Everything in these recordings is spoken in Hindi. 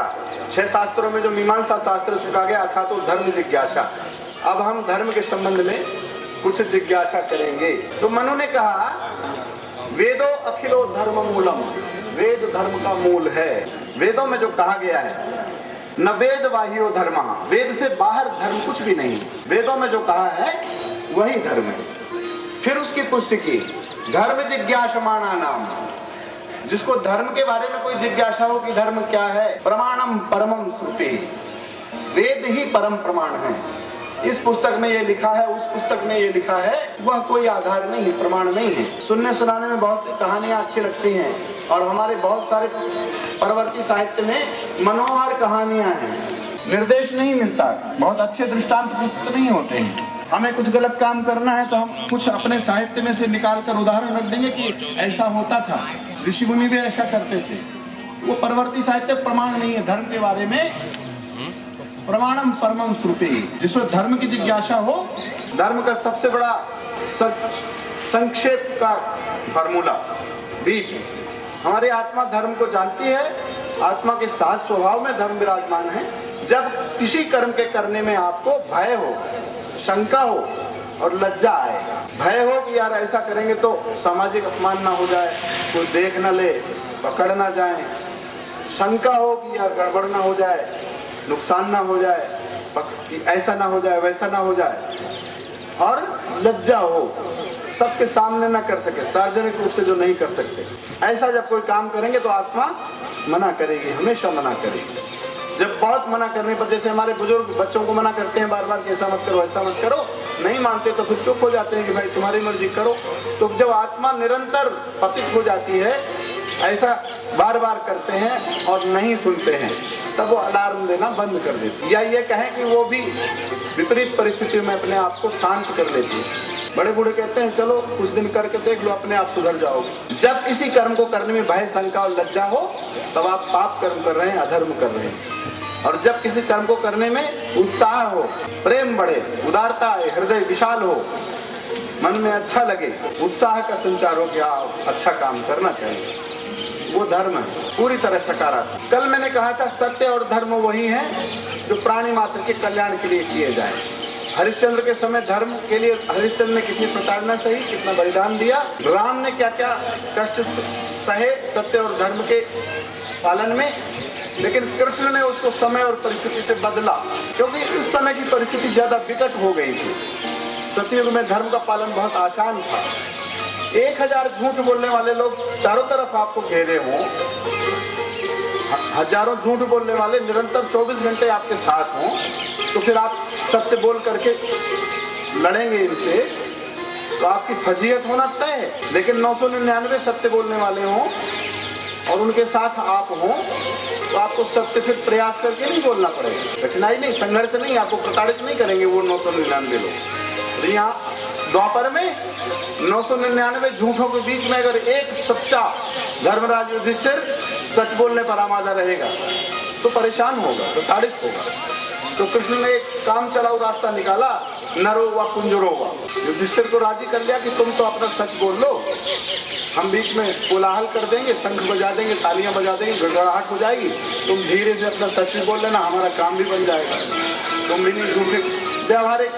चर्चा, 6 शास्त्रों में जो मीमांसा शास्त्र उसको कहा गया अथा तो धर्म जिज्ञासा। अब हम धर्म के संबंध में कुछ जिज्ञासा करेंगे। तो मनु ने कहा वेदो अखिलो धर्म मूलम, वेद धर्म का मूल है। वेदों में जो कहा गया है न वेद बाह्यो धर्म, वेद से बाहर धर्म कुछ भी नहीं। वेदों में जो कहा है वही धर्म है। फिर उसकी पुष्टि की धर्म जिज्ञासमाना नाम, जिसको धर्म के बारे में कोई जिज्ञासा हो कि धर्म क्या है, प्रमाणम परमम श्रुति, वेद ही परम प्रमाण है। इस पुस्तक में ये लिखा है, उस पुस्तक में ये लिखा है, वह कोई आधार नहीं है, प्रमाण नहीं है। सुनने सुनाने में बहुत सी कहानियां अच्छी लगती हैं और हमारे बहुत सारे परवर्ती साहित्य में मनोहर कहानियां हैं, निर्देश नहीं मिलता, बहुत अच्छे दृष्टांत पुस्तक नहीं होते हैं। हमें कुछ गलत काम करना है तो हम कुछ अपने साहित्य में से निकाल कर उदाहरण रख देंगे कि ऐसा होता था, ऋषि मुनि भी ऐसा करते थे। वो परवर्ती साहित्य प्रमाण नहीं है। धर्म के बारे में प्रमाणम परमम श्रुति, जिसमें धर्म की जिज्ञासा हो। धर्म का सबसे बड़ा संक्षेप का फार्मूला बीज, हमारी आत्मा धर्म को जानती है, आत्मा के साथ स्वभाव में धर्म विराजमान है। जब किसी कर्म के करने में आपको भय हो, शंका हो और लज्जा आए, भय हो कि यार ऐसा करेंगे तो सामाजिक अपमान ना हो जाए, कोई देख न ले, पकड़ ना जाए, शंका हो कि यार गड़बड़ ना हो जाए, नुकसान ना हो जाए, ऐसा ना हो जाए, वैसा ना हो जाए, और लज्जा हो, सबके सामने ना कर सके, सार्वजनिक रूप से जो नहीं कर सकते, ऐसा जब कोई काम करेंगे तो आत्मा मना करेगी, हमेशा मना करेगी। जब बहुत मना करने पर, जैसे हमारे बुजुर्ग बच्चों को मना करते हैं बार बार कि ऐसा मत करो, ऐसा मत करो, नहीं मानते तो फिर चुप हो जाते हैं कि भाई तुम्हारी मर्जी करो। तो जब आत्मा निरंतर पतित हो जाती है, ऐसा बार बार करते हैं और नहीं सुनते हैं, तब वो अलार्म देना बंद कर देती, या ये कहें कि वो भी विपरीत परिस्थितियों में अपने आप को शांत कर लेती है। बड़े बूढ़े कहते हैं चलो कुछ दिन करके देख लो, अपने आप सुधर जाओगे। जब इसी कर्म को करने में भय, शंका और लज्जा हो, तब आप पाप कर्म कर रहे हैं, अधर्म कर रहे हैं। और जब किसी कर्म को करने में उत्साह हो, प्रेम बढ़े, उदारता आए, हृदय विशाल हो, मन में अच्छा लगे, उत्साह का संचार हो कि आप अच्छा काम करना चाहिए, वो धर्म है, पूरी तरह सकारात्मक। कल मैंने कहा था सत्य और धर्म वही है जो प्राणी मात्र के कल्याण के लिए किए जाए। हरिश्चंद्र के समय धर्म के लिए हरिश्चंद्र ने कितनी प्रताड़ना सही, कितना बलिदान दिया, राम ने क्या क्या कष्ट सहे सत्य और धर्म के पालन में, लेकिन कृष्ण ने उसको समय और परिस्थिति से बदला, क्योंकि उस समय की परिस्थिति ज्यादा विकट हो गई थी। सतयुग में धर्म का पालन बहुत आसान था। 1000 झूठ बोलने वाले लोग चारों तरफ आपको घेरे हों, हजारों झूठ बोलने वाले निरंतर 24 घंटे आपके साथ हों, तो फिर आप सत्य बोल करके लड़ेंगे इनसे, तो आपकी फजीहत होना तय है। लेकिन 999 सत्य बोलने वाले हों और उनके साथ आप हों, तो आपको सत्य फिर प्रयास करके नहीं बोलना पड़ेगा, कठिनाई नहीं, संघर्ष नहीं, आपको प्रताड़ित नहीं करेंगे वो 999 लोग। यहाँ द्वापर में 999 झूठों के बीच में अगर एक सच्चा धर्मराज युधिष्ठिर सच बोलने पर आमादा रहेगा तो परेशान होगा, प्रताड़ित होगा। तो कृष्ण ने एक काम चलाऊ रास्ता निकाला, नरो व कुंजरो व, युधिष्ठिर को राजी कर लिया कि तुम तो अपना सच बोल लो, हम बीच में कोलाहल कर देंगे, शंख बजा देंगे, तालियां बजा देंगे, गड़गड़ाहट हो जाएगी, तुम धीरे से अपना सच बोल लेना, हमारा काम भी बन जाएगा। तुम भी नहीं झूठे, व्यवहारिक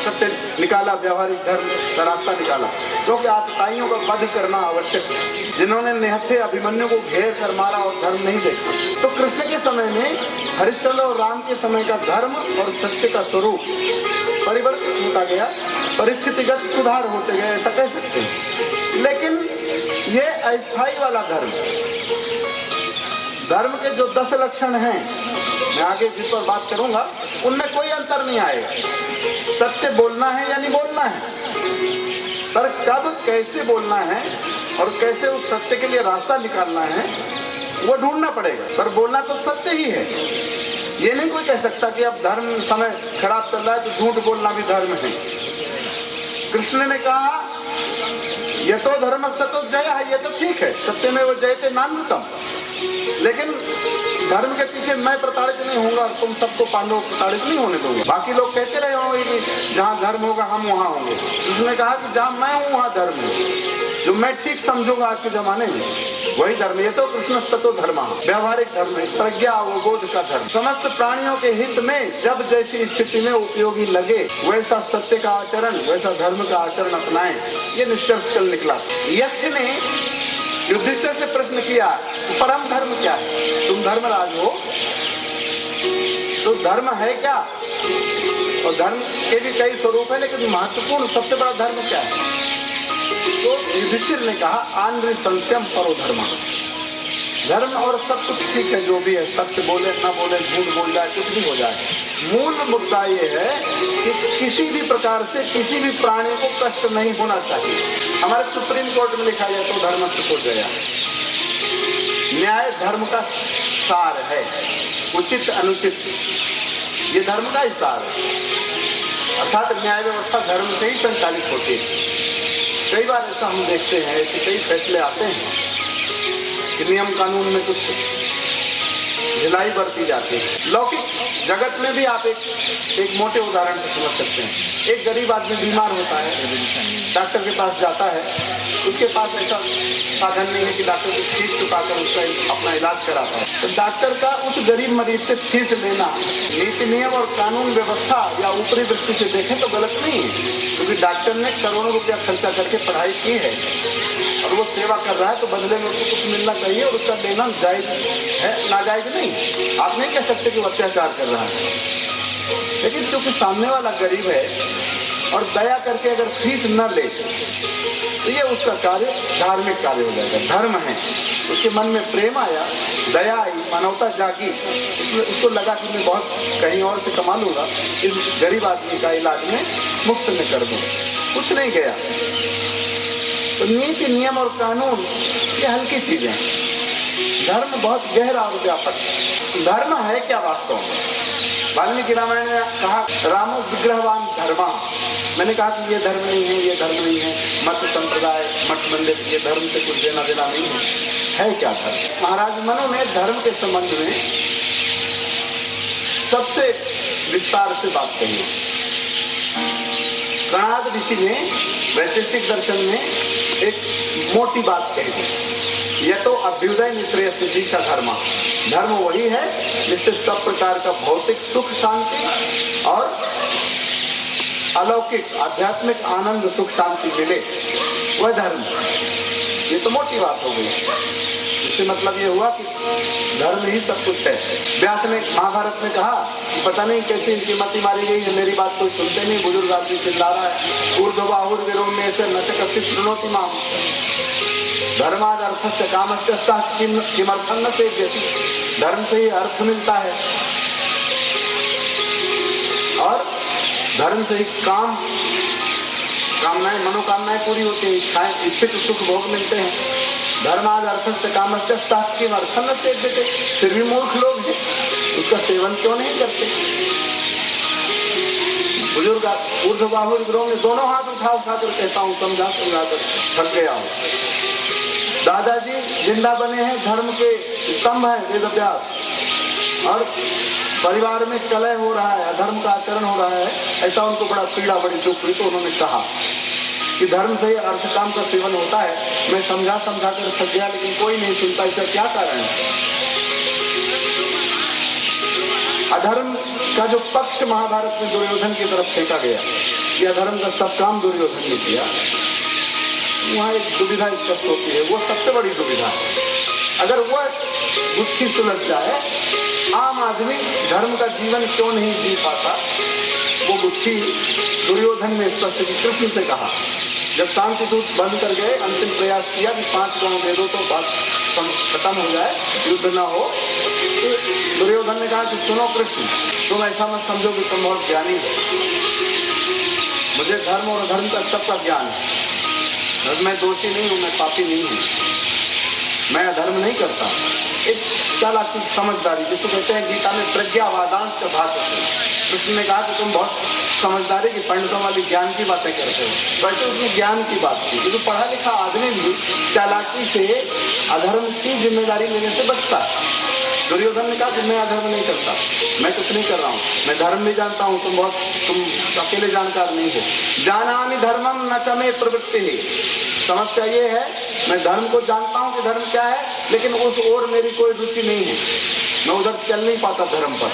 सत्य निकाला, व्यवहारिक धर्म का रास्ता निकाला, क्योंकि आतताइयों का वध करना आवश्यक है, जिन्होंने निहत्थे अभिमन्यु को घेर कर मारा और धर्म नहीं देखा। तो कृष्ण के समय में, हरिश्चंद्र और राम के समय का धर्म और सत्य का स्वरूप परिवर्तित होता गया, परिस्थितिगत सुधार होते गए, ऐसा कह सकते हैं। लेकिन ये अस्थायी वाला धर्म, धर्म के जो 10 लक्षण हैं, मैं आगे जिस पर बात करूंगा, उनमें कोई अंतर नहीं आएगा। सत्य बोलना है या नहीं बोलना है, पर कब कैसे बोलना है और कैसे उस सत्य के लिए रास्ता निकालना है वो ढूंढना पड़ेगा, पर बोलना तो सत्य ही है। ये नहीं कोई कह सकता कि अब धर्म समय खराब चल रहा है तो झूठ बोलना भी धर्म है। कृष्ण ने कहा ये तो धर्मस्ततो जय है, ये तो ठीक है, सत्य में वो जयते नान्यतम, लेकिन धर्म के पीछे मैं प्रताड़ित नहीं होऊंगा और तुम सबको पांडव प्रताड़ित नहीं होने दूंगा। बाकी लोग कहते रहे होंगे कि जहाँ धर्म होगा हम वहाँ होंगे, उसने कहा कि जहाँ मैं हूँ वहाँ धर्म है। जो मैं ठीक समझूंगा आज के जमाने में, वही धर्म। ये तो कृष्ण तत्व धर्म, व्यवहारिक धर्म है, प्रज्ञा अवबोध का धर्म। समस्त प्राणियों के हित में जब जैसी स्थिति में उपयोगी लगे वैसा सत्य का आचरण, वैसा धर्म का आचरण अपनाएं, ये निष्कर्ष कल निकला। यक्ष ने युधिष्ठिर से प्रश्न किया, परम धर्म क्या है? तुम धर्मराज हो, तो धर्म है क्या? और धर्म के भी कई स्वरूप है, लेकिन महत्वपूर्ण सबसे बड़ा धर्म क्या है? तो युधिष्ठिर ने कहा, आंध्र संशयम परो धर्म। धर्म और सब कुछ ठीक है, जो भी है, सत्य बोले ना बोले, झूठ बोल जाए, कुछ भी हो जाए, मूल मुद्दा ये है कि किसी भी प्रकार से किसी भी प्राणी को कष्ट नहीं होना चाहिए। हमारे सुप्रीम कोर्ट में लिखा गया तो धर्म हो गया। न्याय धर्म का सार है, उचित अनुचित, ये धर्म का ही सार है। अर्थात न्याय व्यवस्था धर्म से ही संचालित होती है। कई बार ऐसा हम देखते हैं, ऐसे कई फैसले आते हैं कि नियम कानून में कुछ ढिलाई बरती जाती है। लौकिक जगत में भी आप एक मोटे उदाहरण से समझ सकते हैं। एक गरीब आदमी बीमार होता है, डॉक्टर के पास जाता है, उसके पास ऐसा साधन नहीं है कि डॉक्टर की फीस चुकाकर उसका अपना इलाज कराता है, तो डॉक्टर का उस गरीब मरीज से फीस लेना नीति नियम और कानून व्यवस्था या ऊपरी दृष्टि से देखें तो गलत नहीं है, क्योंकि डॉक्टर ने करोड़ों रुपया खर्चा करके पढ़ाई की है और वो सेवा कर रहा है, तो बदले में उसको कुछ मिलना चाहिए और उसका लेना जायज है, नाजायज नहीं। आप नहीं कह सकते कि वो अत्याचार कर रहा है, लेकिन क्योंकि सामने वाला गरीब है और दया करके अगर फीस न ले तो ये उसका कार्य धार्मिक कार्य हो जाएगा, धर्म है। उसके मन में प्रेम आया, दया आई, मानवता जागी, उसको लगा कि मैं बहुत कहीं और से कमा लूंगा, इस गरीब आदमी का इलाज में मुफ्त में कर दूं, कुछ नहीं गया। तो नीति नियम और कानून ये हल्की चीजें हैं, धर्म बहुत गहरा और व्यापक। धर्म है क्या वास्तव में? वाल्मीकि रामायण ने कहा, रामो विग्रहवान धर्मा। मैंने कहा कि ये धर्म नहीं है, ये धर्म नहीं है, मत संप्रदाय, मठ मंदिर, ये धर्म से कुछ देना देना नहीं है क्या धर्म? महाराज मनु ने धर्म के संबंध में सबसे विस्तार से बात कही। कणाद ऋषि ने वैशेषिक दर्शन में एक मोटी बात कही थी, यह तो अभ्युदय निश्रेय सिद्धि धर्म। धर्म वही है जिससे सब प्रकार का भौतिक सुख शांति और अलौकिक आध्यात्मिक आनंद सुख शांति मिले, वह धर्म। ये तो मोटी बात हो गई। इससे मतलब ये हुआ कि धर्म ही सब कुछ है। व्यास ने महाभारत में कहा कि पता नहीं कैसे इनकी मति मारी गई है, मेरी बात कोई सुनते नहीं, बुजुर्ग आदमी चिल्ला रहा है, ऊर्ध्वबाहुर विरोध में से नचक शुनोति माम धर्माद अर्थस्य कामस्य किमर्थं न सेव्यति। धर्म से ही अर्थ मिलता है और धर्म से ही कामनाएं मनोकामनाएं पूरी होती है, इच्छाएं इच्छित सुख भोग मिलते हैं। धर्माद अर्थस्य कामस्य किमर्थं न सेव्यते। फिर भी मूर्ख लोग हैं, उसका सेवन क्यों नहीं करते? बुजुर्ग ऊर्ध्वबाहुर विरोध में दोनों हाथ उठा कर कहता हूँ, समझा कर थक गया हूँ। दादाजी जिंदा बने हैं, धर्म के स्तंभ है वेद व्यास, और परिवार में कलह हो रहा है, अधर्म का आचरण हो रहा है, ऐसा उनको बड़ा पीड़ा, बड़ी दुख हुई। तो उन्होंने कहा कि धर्म से अर्थ काम का सेवन होता है। मैं समझा कर थक गया, लेकिन कोई नहीं सुनता। इसका क्या कारण है? अधर्म का जो पक्ष महाभारत में दुर्योधन की तरफ फेंका गया, कि अधर्म का सब काम दुर्योधन ने किया, वहाँ एक दुविधा स्पष्ट होती है। वो सबसे बड़ी दुविधा है। अगर वह गुत्थी सुलझ जाए, आम आदमी धर्म का जीवन क्यों नहीं जी पाता, वो गुत्थी दुर्योधन ने स्पष्ट की। कृष्ण से कहा, जब शांति दूत बंद कर गए, अंतिम प्रयास किया कि 5 गांव दे दो तो बात खत्म हो जाए, युद्ध न हो, तो दुर्योधन ने कहा कि सुनो कृष्ण, तुम ऐसा मत समझो कि तुम बहुत ज्ञानी हो, मुझे धर्म और अधर्म का सबका ज्ञान है। मैं दोषी नहीं हूँ, मैं पापी नहीं हूँ, मैं अधर्म नहीं करता। एक चालाकी समझदारी, जिसको कहते हैं गीता में प्रज्ञावादांश का भाग होते हैं। कृष्ण ने कहा कि तुम बहुत समझदारी की पंडितों वाली ज्ञान की बातें करते हो। वैसे उसने ज्ञान की बात की, क्योंकि पढ़ा लिखा आदमी भी चालाकी से अधर्म की जिम्मेदारी लेने से बचता है। दुर्योधन ने कहा कि मैं अधर्म नहीं करता, मैं कुछ नहीं कर रहा हूँ, मैं धर्म भी जानता हूँ, तुम अकेले जानकार नहीं हो। जानामि धर्मम न च मे प्रवृत्ति है, समस्या ये है, मैं धर्म को जानता हूं कि धर्म क्या है, लेकिन उस ओर मेरी कोई रुचि नहीं है, मैं उधर चल नहीं पाता धर्म पर।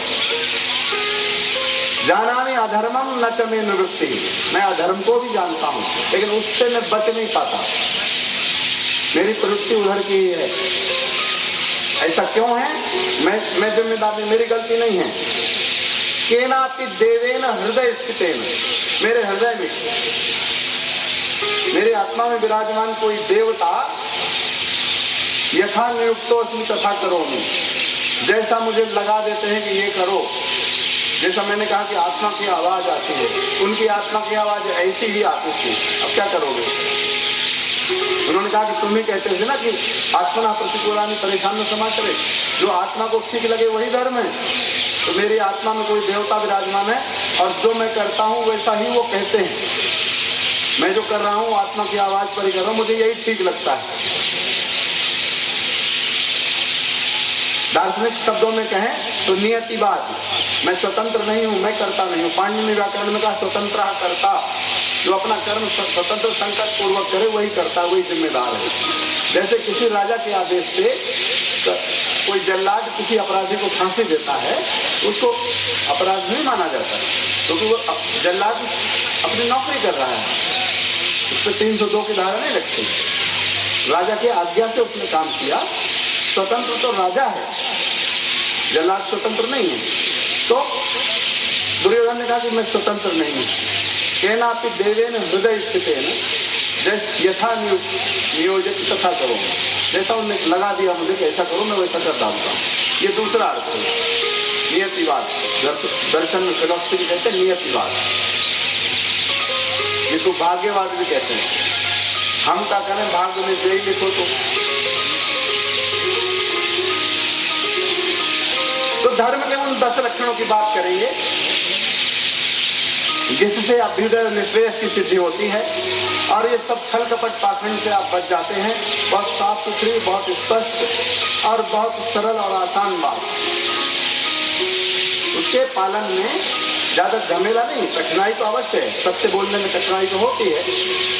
जानामि अधर्मम न च मे निवृत्ति, मैं अधर्म को भी जानता हूं, लेकिन उससे मैं बच नहीं पाता, मेरी प्रवृत्ति उधर की ही है। ऐसा क्यों है? मैं जिम्मेदार नहीं, मेरी गलती नहीं है। केनापि देवेन हृदय स्थितेन, मेरे हृदय में, मेरी आत्मा में विराजमान कोई देवता यथा नियुक्तोस्मि तथा करोमि, जैसा मुझे लगा देते हैं कि ये करो। जैसा मैंने कहा कि आत्मा की आवाज आती है, उनकी आत्मा की आवाज ऐसी ही आती थी, अब क्या करोगे? उन्होंने कहा कि तुम ही कहते थे ना कि आत्मना प्रतिकूलानि परेशान समाचरे, जो आत्मा को ठीक लगे वही धर्म है। तो मेरी आत्मा में कोई देवता विराजमान है, और जो मैं करता हूं वैसा ही वो कहते हैं। मैं जो कर रहा हूं आत्मा की आवाज पर ही कर रहा हूं, मुझे यही ठीक लगता है। दार्शनिक शब्दों में कहें तो नियतिवाद, मैं स्वतंत्र नहीं हूं, मैं करता नहीं हूं। पाणिनि व्याकरण में कहा स्वतंत्र कर्ता, जो अपना कर्म स्वतंत्र संकल्प पूर्वक करे वही करता, वही जिम्मेदार है। जैसे किसी राजा के आदेश से कोई जल्लाद किसी अपराधी को फांसी देता है, उसको अपराध नहीं माना जाता, क्योंकि वो जल्लाद अपनी नौकरी कर रहा है, उस पर 302 की धारा नहीं लगती। राजा की आज्ञा से उसने काम किया, स्वतंत्र तो राजा है, जल्लाद स्वतंत्र नहीं है। तो दुर्योधन ने कहा कि मैं स्वतंत्र नहीं हूं। केनापि देवेन हृदय स्थितेन यथा नियोजित तथा करो, जैसा उन्होंने लगा दिया मुझे कि ऐसा करो, मैं वैसा कर डालता हूँ। ये दूसरा अर्थ है नियतिवाद। दर्शन में फिलॉसफी कहते हैं नियतिवाद, जिसको भाग्यवाद भी कहते हैं। हम क्या करें, भाग्य में जय लिखो तो धर्म के उन 10 लक्षणों की बात करेंगे जिससे अभ्युदय निश्रेयस की सिद्धि होती है, और ये सब छल कपट पाखंड से आप बच जाते हैं। बहुत साफ सुथरी, बहुत स्पष्ट और बहुत सरल और आसान बात। उसके पालन में ज्यादा झमेला नहीं, कठिनाई तो अवश्य है, सत्य बोलने में कठिनाई तो होती है,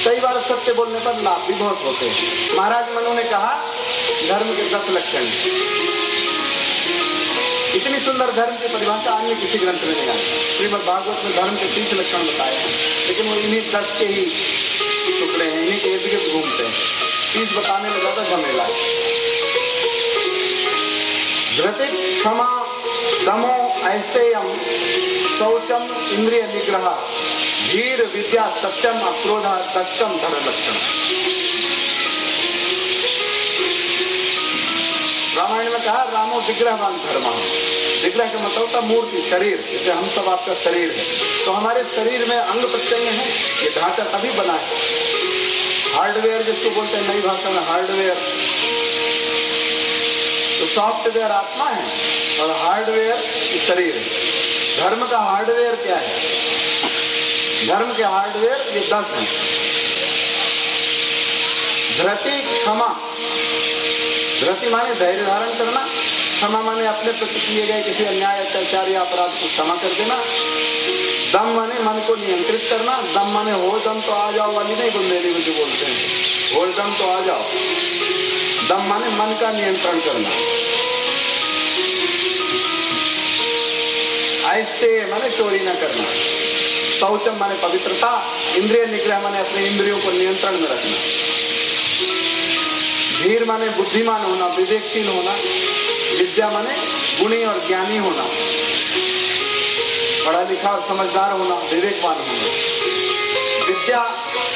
कई बार सत्य बोलने पर लाभ भी बहुत होते हैं। महाराज मनु ने कहा धर्म के 10 लक्षण, इतनी सुंदर धर्म की परिभाषा अन्य किसी ग्रंथ में नहीं आई। श्रीमद् भागवत में धर्म के 30 लक्षण बताए हैं, लेकिन वो इन्हीं 10 के ही टुकड़े हैं, इन्हीं के इर्द गिर्द घूमते हैं। 30 बताने में ज्यादा झमेला है। धृति, क्षमा, दमो, ऐस्तेयम, शौचम, इंद्रिय निग्रह, धीर, विद्या, सत्यम, अक्रोध, तक्षम धर्म लक्षण। रामायण में कहा रामो विग्रहवान धर्म। विग्रह का मतलब था मूर्ति, शरीर, जैसे हम सब आपका शरीर है, तो हमारे शरीर में अंग प्रत्यंग है, ये ढांचा तभी बना है। हार्डवेयर जिसको बोलते हैं नई भाषा में हार्डवेयर, तो सॉफ्टवेयर आत्मा है और हार्डवेयर शरीर है। धर्म का हार्डवेयर क्या है? धर्म के हार्डवेयर ये 10 हैं। धृति, क्षमा, धृति माने धैर्य धारण करना, क्षमा माने अपने प्रति किए गए किसी अन्याय, अत्याचार या अपराध को क्षमा कर देना, दम माने मन को नियंत्रित करना। दम माने हो दम तो आ जाओ वाली नहीं बुंदेली में जो बोलते हैं, हो दम तो आ जाओ। दम माने मन का नियंत्रण करना। ऐसे माने चोरी न करना। शौचम माने पवित्रता। इंद्रिय निग्रह माने अपने इंद्रियों को नियंत्रण में रखना। धीर माने बुद्धिमान होना, विवेकशील होना। विद्या माने गुणी और ज्ञानी होना, पढ़ा लिखा और समझदार होना, विवेकवान होना। विद्या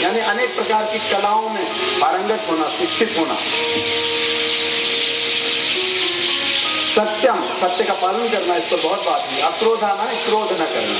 यानी अनेक प्रकार की कलाओं में पारंगत होना, शिक्षित होना। सत्यम, सत्य का पालन करना, इस पर बहुत बात है। अक्रोध माने क्रोध न करना।